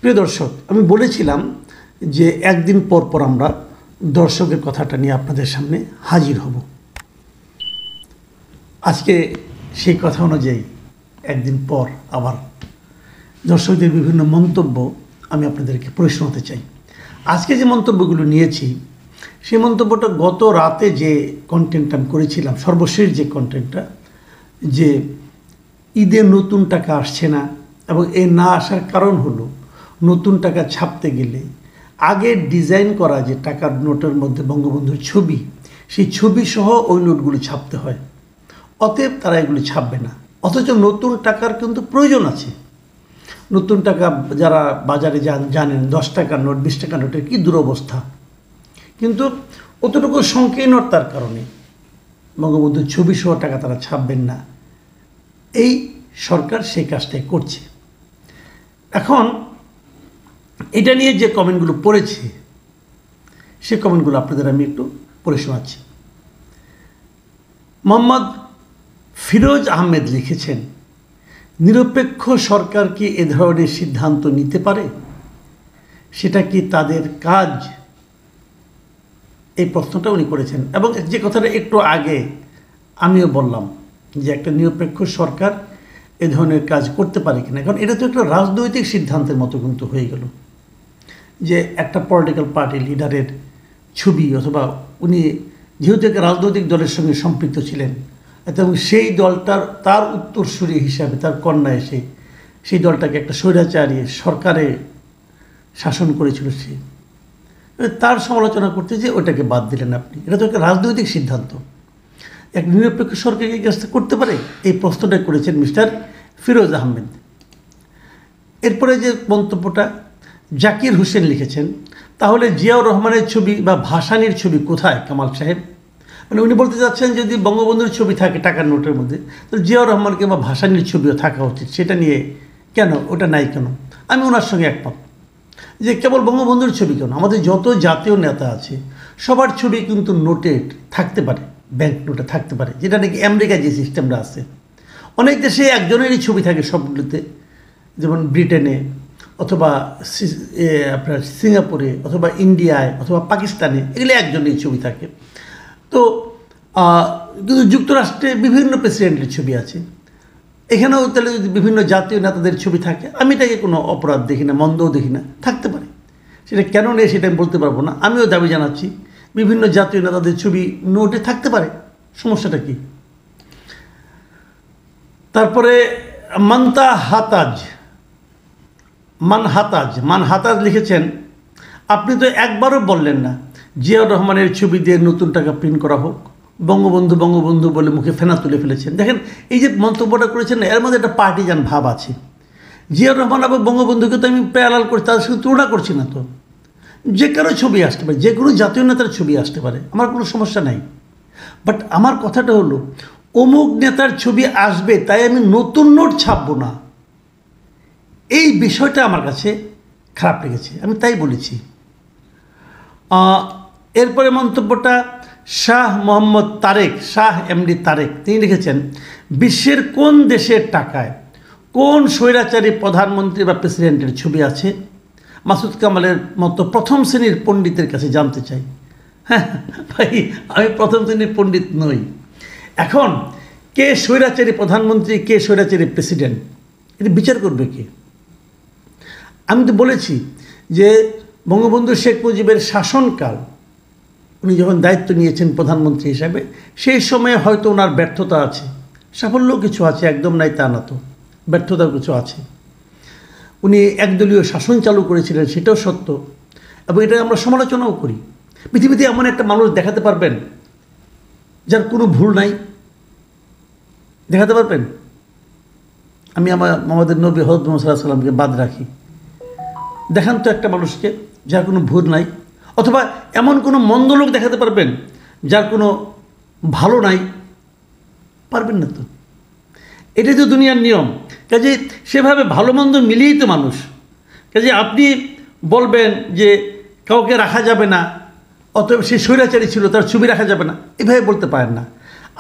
প্রিয় দর্শক, আমি বলেছিলাম যে একদিন পর পর আমরা দর্শকের কথাটা নিয়ে আপনাদের সামনে হাজির হব। আজকে সেই কথা অনুযায়ী একদিন পর আবার দর্শকদের বিভিন্ন মন্তব্য আমি আপনাদেরকে প্রশ্নতে চাই। আজকে যে মন্তব্যগুলো নিয়েছি সেই মন্তব্যটা গত রাতে যে কন্টেন্ট আমি করেছিলাম, সর্বশেষ যে কন্টেন্টটা, যে ঈদে নতুন টাকা আসছে না এবং এ না আসার কারণ হলো নতুন টাকা ছাপতে গেলে আগে ডিজাইন করা যে টাকার নোটের মধ্যে বঙ্গবন্ধুর ছবি, সেই ছবি সহ ওই নোটগুলি ছাপতে হয়। অতএব তারা এগুলি ছাপবে না। অথচ নতুন টাকার কিন্তু প্রয়োজন আছে। নতুন টাকা যারা বাজারে জানেন 10 টাকার নোট 20 টাকার নোটের কী দুরবস্থা, কিন্তু অতটুকু সংকীর্ণতার কারণে বঙ্গবন্ধুর ছবি সহ টাকা তারা ছাপবেন না। এই সরকার সেই কাজটাই করছে। এখন এটা নিয়ে যে কমেন্টগুলো পড়েছে সে কমেন্টগুলো আপনাদের আমি একটু পড়ে শোনাচ্ছি। মোহাম্মদ ফিরোজ আহমেদ লিখেছেন, নিরপেক্ষ সরকার কি এ ধরনের সিদ্ধান্ত নিতে পারে? সেটা কি তাদের কাজ? এই প্রশ্নটা উনি করেছেন। এবং যে কথাটা একটু আগে আমিও বললাম যে একটা নিরপেক্ষ সরকার এ ধরনের কাজ করতে পারে কিনা, কারণ এটা তো একটা রাজনৈতিক সিদ্ধান্তের মতো কিন্তু হয়ে গেল যে একটা পলিটিক্যাল পার্টি লিডারের ছবি, অথবা উনি যেহেতু একটা রাজনৈতিক দলের সঙ্গে সম্পৃক্ত ছিলেন এবং সেই দলটার তার উত্তরসূরি হিসাবে তার কন্যা এসে সেই দলটাকে একটা স্বৈরাচারী সরকারে শাসন করেছিল, সে তার সমালোচনা করতে যে ওটাকে বাদ দিলেন আপনি। এটা তো একটা রাজনৈতিক সিদ্ধান্ত। এক নিরপেক্ষ সরকার এই কাজটা করতে পারে? এই প্রশ্নটা করেছেন মিস্টার ফিরোজ আহমেদ। এরপরে যে মন্তব্যটা জাকির হোসেন লিখেছেন, তাহলে জিয়াউর রহমানের ছবি বা ভাসানীর ছবি কোথায় কামাল সাহেব? মানে উনি বলতে চাচ্ছেন যদি বঙ্গবন্ধুর ছবি থাকে টাকার নোটের মধ্যে, তাহলে জিয়াউর রহমানকে বা ভাসানীর ছবিও থাকা উচিত। সেটা নিয়ে কেন ওটা নাই কেন? আমি ওনার সঙ্গে একমত যে কেবল বঙ্গবন্ধুর ছবি কেন, আমাদের যত জাতীয় নেতা আছে সবার ছবি কিন্তু নোটে থাকতে পারে, ব্যাংক নোটে থাকতে পারে, যেটা নাকি আমেরিকায় যে সিস্টেমটা আছে। অনেক দেশে একজনেরই ছবি থাকে সবগুলোতে, যেমন ব্রিটেনে অথবা আপনার সিঙ্গাপুরে অথবা ইন্ডিয়ায় অথবা পাকিস্তানে, এগুলো একজনেরই ছবি থাকে। তো কিন্তু যুক্তরাষ্ট্রে বিভিন্ন প্রেসিডেন্টের ছবি আছে। এখানেও তাহলে যদি বিভিন্ন জাতীয় নেতাদের ছবি থাকে, আমি এটাকে কোনো অপরাধ দেখি না, মন্দও দেখি না, থাকতে পারে। সেটা কেন নেই সেটা আমি বলতে পারবো না। আমিও দাবি জানাচ্ছি বিভিন্ন জাতীয় নেতাদের ছবি নোটে থাকতে পারে, সমস্যাটা কি? তারপরে মানহাতাজ লিখেছেন, আপনি তো একবারও বললেন না জিয়াউর রহমানের ছবি দিয়ে নতুন টাকা প্রিন্ট করা হোক। বঙ্গবন্ধু বলে মুখে ফেনা তুলে ফেলেছেন। দেখেন এই যে মন্তব্যটা করেছেন, এর মধ্যে একটা পার্টিজান ভাব আছে। জিয়াউর রহমান এবং বঙ্গবন্ধুকে তো আমি প্যারালাল করছি, তাদের সঙ্গে তুলনা করছি না। তো যে কারো ছবি আসতে পারে, যে কোনো জাতীয় নেতার ছবি আসতে পারে, আমার কোনো সমস্যা নাই। বাট আমার কথাটা হলো অমুক নেতার ছবি আসবে তাই আমি নতুন নোট ছাপবো না, এই বিষয়টা আমার কাছে খারাপ লেগেছে, আমি তাই বলেছি। এরপরে মন্তব্যটা শাহ এমডি তারেক, তিনি লিখেছেন, বিশ্বের কোন দেশের টাকায় কোন স্বৈরাচারী প্রধানমন্ত্রী বা প্রেসিডেন্টের ছবি আছে? মাসুদ কামালের মতো প্রথম শ্রেণীর পণ্ডিতের কাছে জানতে চাই। হ্যাঁ ভাই, আমি প্রথম শ্রেণীর পণ্ডিত নই। এখন কে স্বৈরাচারী প্রধানমন্ত্রী, কে স্বৈরাচারী প্রেসিডেন্ট, এটা বিচার করবে কে? আমি তো বলেছি যে বঙ্গবন্ধু শেখ মুজিবের শাসনকাল, উনি যখন দায়িত্ব নিয়েছেন প্রধানমন্ত্রী হিসাবে, সেই সময়ে হয়তো ওনার ব্যর্থতা আছে, সাফল্য কিছু আছে, একদম নাই তা না, তো ব্যর্থতাও কিছু আছে। উনি একদলীয় শাসন চালু করেছিলেন, সেটাও সত্য, এবং এটা আমরা সমালোচনাও করি। পৃথিবীতে এমন একটা মানুষ দেখাতে পারবেন যার কোনো ভুল নাই? দেখাতে পারবেন? আমি আমাদের নবী হযরত মুহাম্মদ সাল্লাল্লাহু আলাইহি ওয়াসাল্লামকে বাদ রাখি, দেখান তো একটা মানুষকে যার কোনো ভুল নাই। অথবা এমন কোনো মন্দ লোক দেখাতে পারবেন যার কোনো ভালো নাই? পারবেন না তো। এটাই তো দুনিয়ার নিয়ম। কাজে সেভাবে ভালো মন্দ মিলিয়েই তো মানুষ। কাজে আপনি বলবেন যে কাউকে রাখা যাবে না, অতএব সে স্বৈরাচারী ছিল, তার ছবি রাখা যাবে না, এভাবে বলতে পারেন না।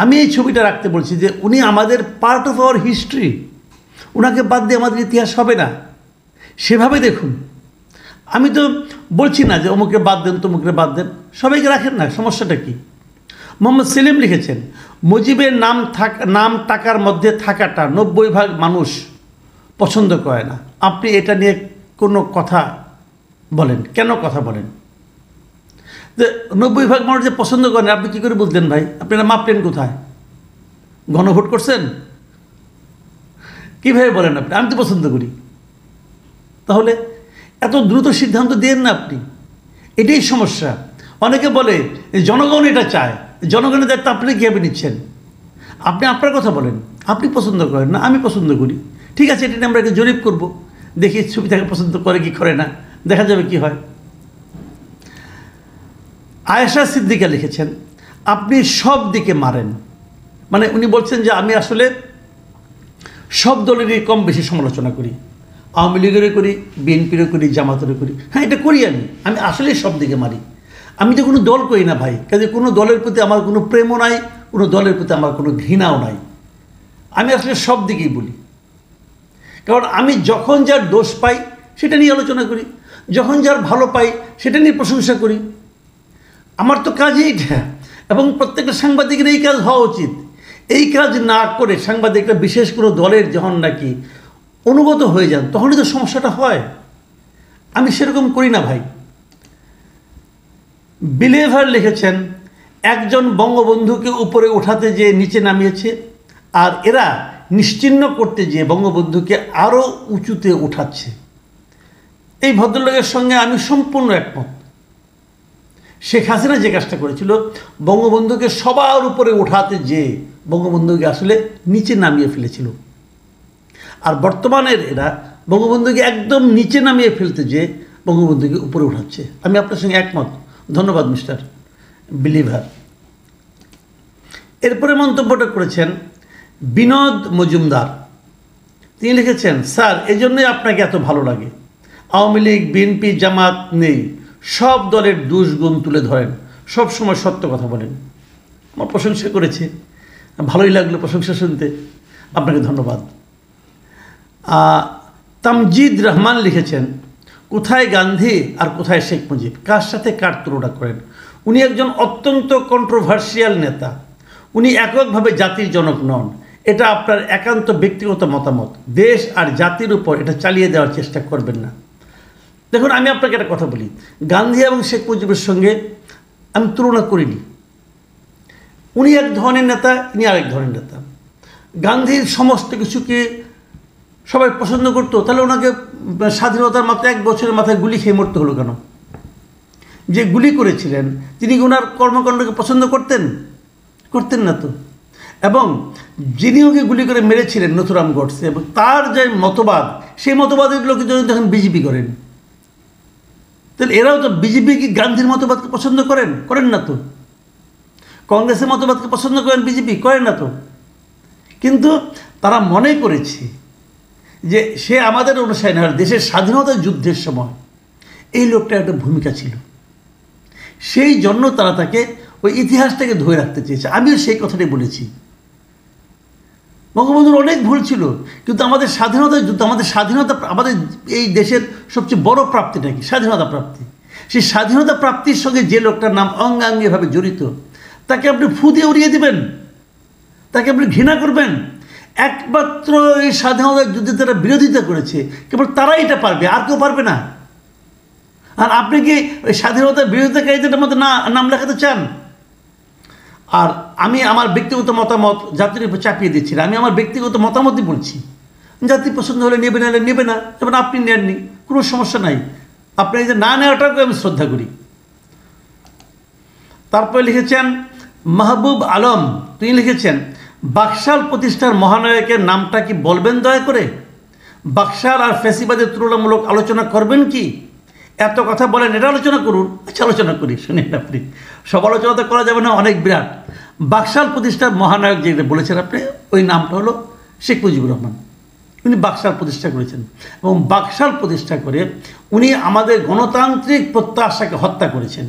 আমি এই ছবিটা রাখতে বলছি যে উনি আমাদের পার্ট অফ আওয়ার হিস্ট্রি, ওনাকে বাদ দিয়ে আমাদের ইতিহাস হবে না। সেভাবে দেখুন। আমি তো বলছি না যে অমুকে বাদ দেন তমুকে বাদ দেন, সবাইকে রাখেন না, সমস্যাটা কি? মোহাম্মদ সেলিম লিখেছেন, মুজিবের নাম টাকার মধ্যে থাকাটা 90% মানুষ পছন্দ করে না। আপনি এটা নিয়ে কোনো কথা বলেন, কেন কথা বলেন? যে 90% মানুষ যে পছন্দ করেন আপনি কী করে বুঝলেন ভাই? আপনারা মাপলেন কোথায়? গণভোট করছেন? কীভাবে বলেন আপনি? আমি তো পছন্দ করি। তাহলে এত দ্রুত সিদ্ধান্ত দেন না আপনি, এটাই সমস্যা। অনেকে বলে জনগণ এটা চায়, জনগণের দায়িত্ব আপনি কীভাবে নিচ্ছেন? আপনি আপনার কথা বলেন, আপনি পছন্দ করেন না, আমি পছন্দ করি, ঠিক আছে, এটা নিয়ে আমরা একটা জরিপ করব, দেখি ছবি তাকে পছন্দ করে কি করে না, দেখা যাবে কি হয়। আয়েশা সিদ্দিকা লিখেছেন, আপনি সব দিকে মারেন, মানে উনি বলছেন যে আমি আসলে সব দলেরই কম বেশি সমালোচনা করি, আওয়ামী লীগেরও করি, বিএনপিরও করি, জামাতেরও করি। হ্যাঁ, এটা করি আমি আসলে সব দিকে মারি। আমি তো কোনো দল করি না ভাই, কাজে কোনো দলের প্রতি আমার কোনো প্রেমও নাই, কোনো দলের প্রতি আমার কোনো ঘৃণাও নাই। আমি আসলে সব দিকেই বলি, কারণ আমি যখন যার দোষ পাই সেটা নিয়ে আলোচনা করি, যখন যার ভালো পাই সেটা নিয়ে প্রশংসা করি। আমার তো কাজই এটা, এবং প্রত্যেকটা সাংবাদিকের এই কাজ হওয়া উচিত। এই কাজ না করে সাংবাদিকরা বিশেষ কোনো দলের যখন নাকি অনুগত হয়ে যান তখনই তো সমস্যাটা হয়। আমি সেরকম করি না ভাই। বিলেভার লিখেছেন, একজন বঙ্গবন্ধুকে উপরে ওঠাতে যেয়ে নিচে নামিয়েছে, আর এরা নিশ্চিহ্ন করতে যেয়ে বঙ্গবন্ধুকে আরও উঁচুতে উঠাচ্ছে। এই ভদ্রলোকের সঙ্গে আমি সম্পূর্ণ একমত। শেখ হাসিনা যে কাজটা করেছিল, বঙ্গবন্ধুকে সবার উপরে ওঠাতে যেয়ে বঙ্গবন্ধুকে আসলে নিচে নামিয়ে ফেলেছিল। আর বর্তমানের এরা বঙ্গবন্ধুকে একদম নিচে নামিয়ে ফেলতে যেয়ে বঙ্গবন্ধুকে উপরে উঠাচ্ছে। আমি আপনার সঙ্গে একমত। ধন্যবাদ মিস্টার বিলিভার। এরপরে মন্তব্যটা করেছেন বিনোদ মজুমদার। তিনি লিখেছেন, স্যার এজন্যই আপনাকে এত ভালো লাগে। আওয়ামী লীগ, বিএনপি, জামাত নেই, সব দলের দুষ্গুণ তুলে ধরেন, সব সময় সত্য কথা বলেন। আমার প্রশংসা করেছে, ভালোই লাগলো প্রশংসা শুনতে, আপনাকে ধন্যবাদ। তামজিদ রহমান লিখেছেন, কোথায় গান্ধী আর কোথায় শেখ মুজিব, কার সাথে কার তুলনা করেন? উনি একজন অত্যন্ত কন্ট্রোভার্সিয়াল নেতা, উনি এককভাবে জাতির জনক নন। এটা আপনার একান্ত ব্যক্তিগত মতামত, দেশ আর জাতির উপর এটা চালিয়ে দেওয়ার চেষ্টা করবেন না। দেখুন, আমি আপনাকে একটা কথা বলি, গান্ধী এবং শেখ মুজিবের সঙ্গে আমি তুলনা করিনি। উনি এক ধরনের নেতা, ইনি আরেক ধরনের নেতা। গান্ধীর সমস্ত কিছুকে সবাই পছন্দ করতো, তাহলে ওনাকে স্বাধীনতার মাত্র 1 বছরের মাথায় গুলি খেয়ে মরতে হলো কেন? যে গুলি করেছিলেন তিনি ওনার কর্মকাণ্ডকে পছন্দ করতেন না তো। এবং যিনি ওকে গুলি করে মেরেছিলেন নথুরাম গডসে, এবং তার যে মতবাদ, সেই মতবাদের লোক যখন বিজেপি করেন, তাহলে এরাও তো বিজেপি কি গান্ধীর মতবাদকে পছন্দ করেন না তো। কংগ্রেসের মতবাদকে পছন্দ করেন বিজেপি, করেন না তো। কিন্তু তারা মনে করেছে যে সে আমাদের অনুসারী না, দেশের স্বাধীনতা যুদ্ধের সময় এই লোকটার একটা ভূমিকা ছিল, সেই জন্য তারা তাকে ওই ইতিহাসটাকে ধরে রাখতে চেয়েছে। আমিও সেই কথাটাই বলেছি। বঙ্গবন্ধুর অনেক ভুল ছিল, কিন্তু আমাদের স্বাধীনতা যুদ্ধ, আমাদের এই দেশের সবচেয়ে বড় প্রাপ্তিটা কি? স্বাধীনতা প্রাপ্তি। সেই স্বাধীনতা প্রাপ্তির সঙ্গে যে লোকটার নাম অঙ্গাঙ্গিভাবে জড়িত, তাকে আপনি ফু দিয়ে উড়িয়ে দেবেন, তাকে আপনি ঘৃণা করবেন? একমাত্র এই স্বাধীনতা যুদ্ধে তারা বিরোধিতা করেছে, কেবল তারাই এটা পারবে, আর কেউ পারবে না। আর আপনি কি ওই স্বাধীনতার বিরোধিতাকারীদের মধ্যে নাম লেখাতে চান? আর আমি আমার ব্যক্তিগত মতামত জাতির উপর চাপিয়ে দিচ্ছি না, আমি আমার ব্যক্তিগত মতামতই বলছি। জাতি পছন্দ হলে নেবে না, নেবে না, যেমন আপনি নেননি, কোনো সমস্যা নাই। আপনি এই যে না নেওয়াটাকে আমি শ্রদ্ধা করি। তারপরে লিখেছেন মাহবুব আলম, তিনি লিখেছেন, বাকশাল প্রতিষ্ঠার মহানায়কের নামটা কি বলবেন দয়া করে? বাকশাল আর ফ্যাসিবাদের তুলনামূলক আলোচনা করবেন কি? এত কথা বলেন, এটা আলোচনা করুন। আচ্ছা, আলোচনা করি, শুনেন আপনি। সব আলোচনা তো করা যাবে না, অনেক বিরাট। বাকশাল প্রতিষ্ঠার মহানায়ক যেটা বলেছেন আপনি, ওই নামটা হলো শেখ মুজিবুর রহমান। উনি বাকশাল প্রতিষ্ঠা করেছেন, এবং বাকশাল প্রতিষ্ঠা করে উনি আমাদের গণতান্ত্রিক প্রত্যাশাকে হত্যা করেছেন,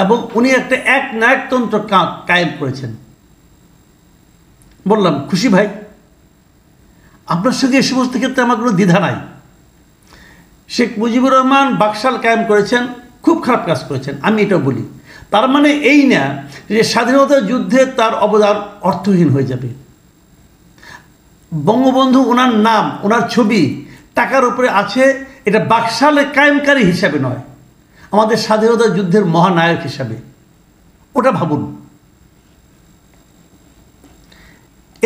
এবং উনি একটা একনায়কতন্ত্র কায়েম করেছেন। বললাম খুশি ভাই, আপনার সঙ্গে এই সমস্ত ক্ষেত্রে আমার কোনো দ্বিধা নাই। শেখ মুজিবুর রহমান বাকশাল কায়েম করেছেন, খুব খারাপ কাজ করেছেন, আমি এটা বলি। তার মানে এই না যে স্বাধীনতা যুদ্ধে তার অবদান অর্থহীন হয়ে যাবে। বঙ্গবন্ধু ওনার নাম, ওনার ছবি টাকার উপরে আছে, এটা বাকশালে কায়েমকারী হিসাবে নয়, আমাদের স্বাধীনতা যুদ্ধের মহানায়ক হিসাবে। ওটা ভাবুন।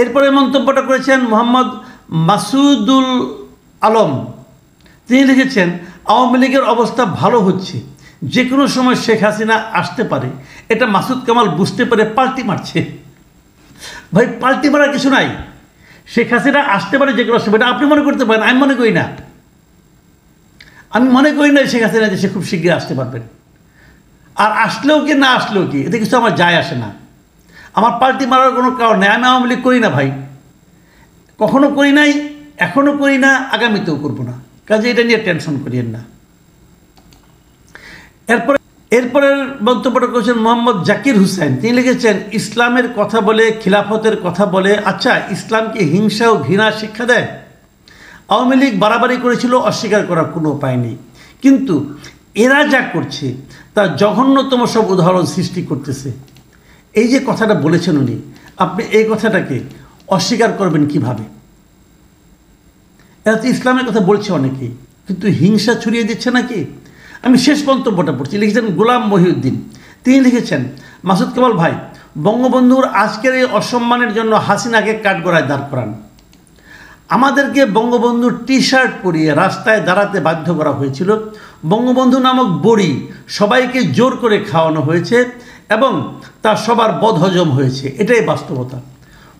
এরপরে মন্তব্যটা করেছেন মোহাম্মদ মাসুদুল আলম। তিনি লিখেছেন, আওয়ামী লীগের অবস্থা ভালো হচ্ছে, যে কোনো সময় শেখ হাসিনা আসতে পারে, এটা মাসুদ কামাল বুঝতে পারে পাল্টি মারছে। ভাই, পাল্টি মারার কিছু নাই। শেখ হাসিনা আসতে পারে যে কোনো সময়, এটা আপনি মনে করতে পারেন, আমি মনে করি না। আমি মনে করি না শেখ হাসিনা দেশে খুব শীঘ্রই আসতে পারবেন। আর আসলেও কি না আসলেও কি, এতে কিছু আমার যায় আসে না। আমার পাল্টি মারার কোনো কারণ নেই। আমি আওয়ামী লীগ করি না ভাই, কখনো করি নাই, এখনও করি না, আগামীতেও করবো না। কাজে এটা নিয়ে টেনশন করিয়েন না। এরপরের মন্তব্যটা করেছেন মোহাম্মদ জাকির হুসাইন। তিনি লিখেছেন, ইসলামের কথা বলে, খিলাফতের কথা বলে, আচ্ছা ইসলামকে হিংসা ও ঘৃণা শিক্ষা দেয়? আওয়ামী লীগ বাড়াবাড়ি করেছিল, অস্বীকার করার কোনো উপায় নেই, কিন্তু এরা যা করছে তার জঘন্যতম সব উদাহরণ সৃষ্টি করতেছে। এই যে কথাটা বলেছেন উনি, আপনি এই কথাটাকে অস্বীকার করবেন কিভাবে? এরা তো ইসলামের কথা বলছে অনেকেই, কিন্তু হিংসা ছড়িয়ে দিচ্ছে নাকি? আমি শেষ মন্তব্যটা পড়ছি, লিখেছেন গোলাম মহিউদ্দিন। তিনি লিখেছেন, মাসুদ কামাল ভাই, বঙ্গবন্ধুর আজকের এই অসম্মানের জন্য হাসিনাকে কাঠগড়ায় দাঁড় করান। আমাদেরকে বঙ্গবন্ধুর টি শার্ট পরিয়ে রাস্তায় দাঁড়াতে বাধ্য করা হয়েছিল, বঙ্গবন্ধু নামক বড়ি সবাইকে জোর করে খাওয়ানো হয়েছে এবং তা সবার বদহজম হয়েছে, এটাই বাস্তবতা।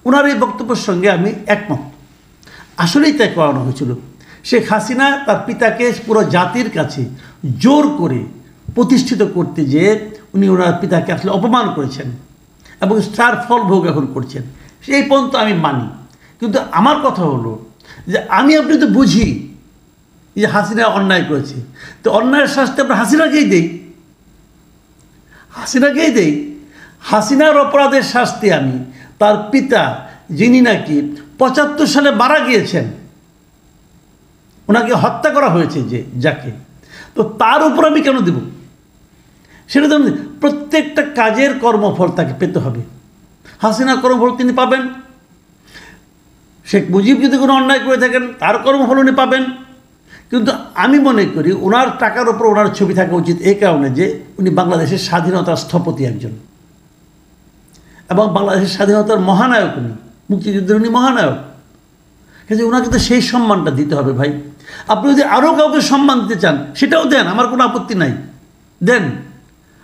ওনার এই বক্তব্যের সঙ্গে আমি একমত। আসলেই তাই করানো হয়েছিল। শেখ হাসিনা তার পিতাকে পুরো জাতির কাছে জোর করে প্রতিষ্ঠিত করতে যেয়ে উনি ওনার পিতাকে আসলে অপমান করেছেন এবং তার ফল ভোগ এখন করছেন, সেই পর্যন্ত আমি মানি। কিন্তু আমার কথা হলো যে আপনি তো বুঝি যে হাসিনা অন্যায় করেছে, তো অন্যায়ের শাস্তি আমরা হাসিনাকেই দেই। হাসিনার অপরাধের শাস্তি আমি, তার পিতা যিনি নাকি ৭৫ সালে মারা গিয়েছেন, ওনাকে হত্যা করা হয়েছে যাকে, তো তার উপর আমি কেন দেব? সেটা তো প্রত্যেকটা কাজের কর্মফল তাকে পেতে হবে। হাসিনার কর্মফল তিনি পাবেন, শেখ মুজিব যদি কোনো অন্যায় করে থাকেন তার কর্মফল উনি পাবেন। কিন্তু আমি মনে করি ওনার টাকার উপর ওনার ছবি থাকা উচিত এই কারণে যে উনি বাংলাদেশের স্বাধীনতার স্থপতি একজন, এবং বাংলাদেশের স্বাধীনতার মহানায়ক উনি, মুক্তিযুদ্ধের উনি মহানায়ক। কাজে ওনাকে তো সেই সম্মানটা দিতে হবে ভাই। আপনি যদি আরও কাউকে সম্মান দিতে চান সেটাও দেন, আমার কোনো আপত্তি নাই, দেন।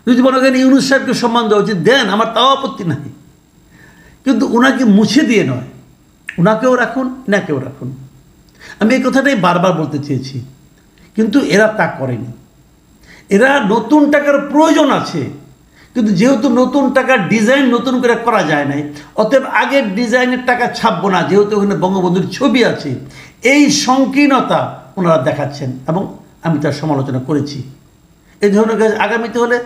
যদি মনে করেন ইউনূস সাহেবকে সম্মান দেওয়া উচিত, দেন, আমার তাও আপত্তি নাই। কিন্তু ওনাকে মুছে দিয়ে নয়, ওনাকেও রাখুন, এনাকেও রাখুন। আমি এই কথাটাই বারবার বলতে চেয়েছি, কিন্তু এরা তা করেনি। এরা নতুন টাকার প্রয়োজন আছে, কিন্তু যেহেতু নতুন টাকার ডিজাইন নতুন করে করা যায় নাই, অতএব আগের ডিজাইনের টাকা ছাপবো না, যেহেতু ওখানে বঙ্গবন্ধুর ছবি আছে। এই সংকীর্ণতা ওনারা দেখাচ্ছেন এবং আমি তার সমালোচনা করেছি। এই ধরনের কাজ আগামীতে হলে